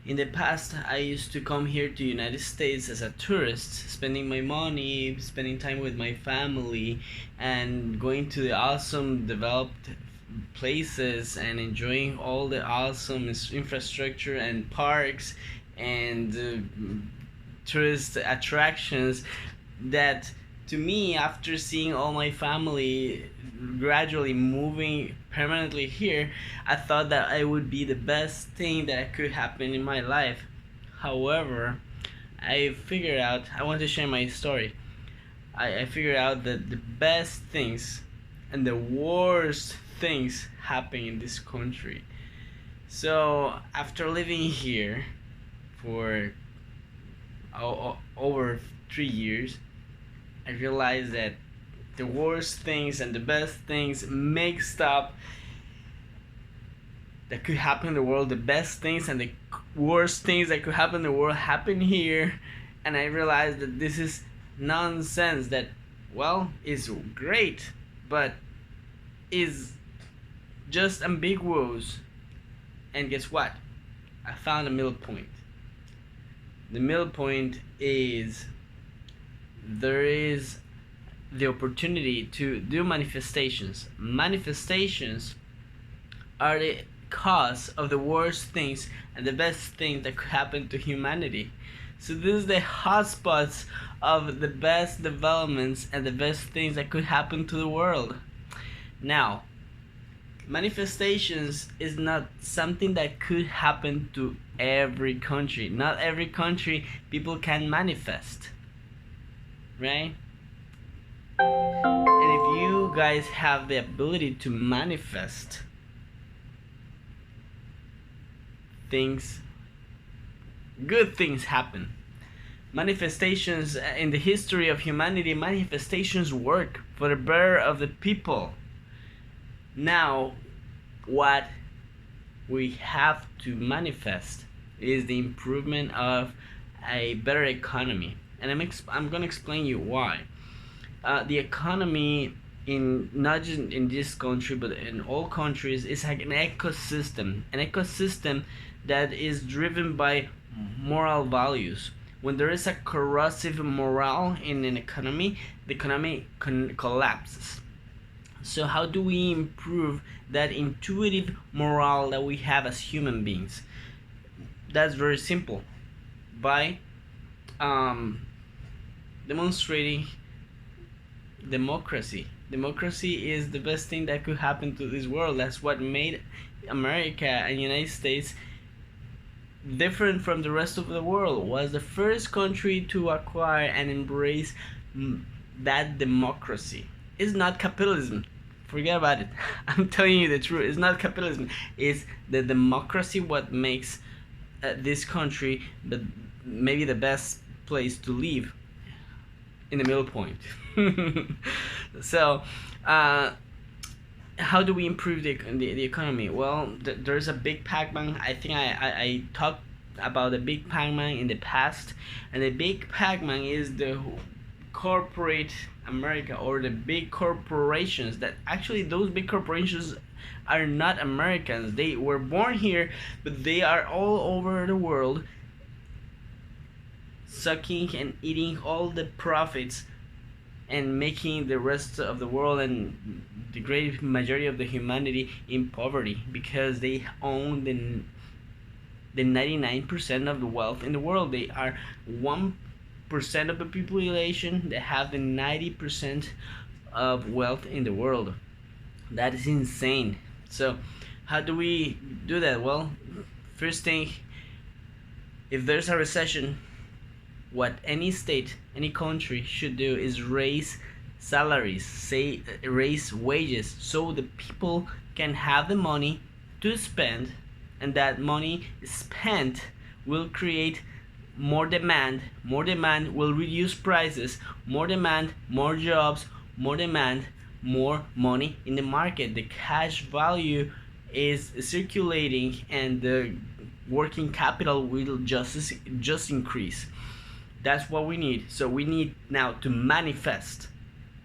In the past, I used to come here to United States as a tourist, spending my money, spending time with my family, and going to the awesome developed places and enjoying all the awesome infrastructure and parks and tourist attractions that, to me, after seeing all my family gradually moving permanently here, I thought that it would be the best thing that could happen in my life. However, I figured out, I want to share my story. I figured out that the best things and the worst things happen in this country. So after living here for over 3 years, I realized that the worst things and the best things mixed up that could happen in the world, the best things and the worst things that could happen in the world happen here. And I realized that this is nonsense, that, well, is great, but is just ambiguous. And guess what? I found a middle point. The middle point is there is the opportunity to do manifestations. Manifestations are the cause of the worst things and the best things that could happen to humanity. So this is the hotspots of the best developments and the best things that could happen to the world. Now, manifestations is not something that could happen to every country. Not every country people can manifest, right? And if you guys have the ability to manifest things, good things happen. Manifestations, in the history of humanity, manifestations work for the better of the people. Now, what we have to manifest is the improvement of a better economy, and I'm going to explain you why. The economy, in not just in this country but in all countries, is like an ecosystem that is driven by moral values. When there is a corrosive morale in an economy, the economy collapses. So how do we improve that intuitive morale that we have as human beings? That's very simple. By demonstrating democracy. Democracy is the best thing that could happen to this world. That's what made America and United States different from the rest of the world. Was the first country to acquire and embrace that democracy. It's not capitalism. Forget about it. I'm telling you the truth. It's not capitalism. It's the democracy what makes this country but maybe the best place to live, in the middle point. So how do we improve the economy? Well, there's a big Pac-Man. I think I talked about the big Pac-Man in the past, and the big Pac-Man is the corporate America, or the big corporations. That actually, those big corporations are not Americans. They were born here, but they are all over the world, sucking and eating all the profits and making the rest of the world and the great majority of the humanity in poverty, because they own the 99% of the wealth in the world. They are 1% of the population that have the 90% of wealth in the world. That is insane. So how do we do that? Well, first thing, if there's a recession, what any state, any country should do is raise salaries, raise wages, so the people can have the money to spend, and that money spent will create more demand. More demand will reduce prices. More demand, more jobs. More demand, more money in the market. The cash value is circulating, and the working capital will just increase. That's what we need. So we need now to manifest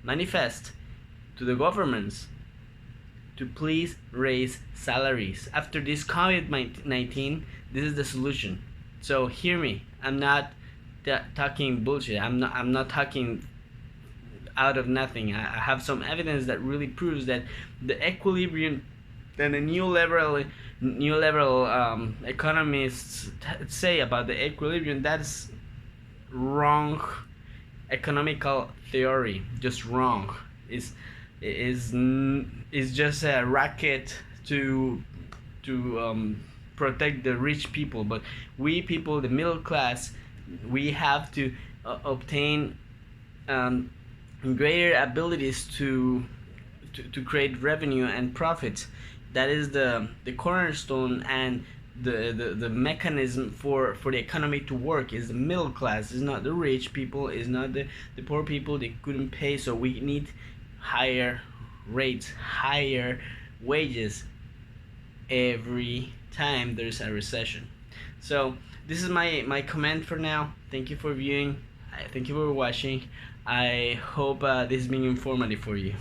to the governments to please raise salaries. After this COVID-19, this is the solution. So hear me. I'm not talking bullshit. I'm not talking out of nothing. I have some evidence that really proves that the equilibrium that the new level economists say about the equilibrium, that's wrong economical theory. Just wrong. Is is just a racket to protect the rich people, but we people, the middle class, we have to obtain um, greater abilities to create revenue and profits. That is the cornerstone and the mechanism for the economy to work is the middle class. Is not the rich people, is not the poor people. They couldn't pay, so we need higher rates, higher wages every time there's a recession. So this is my comment for now. Thank you for viewing. Thank you for watching. I hope this has been informative for you.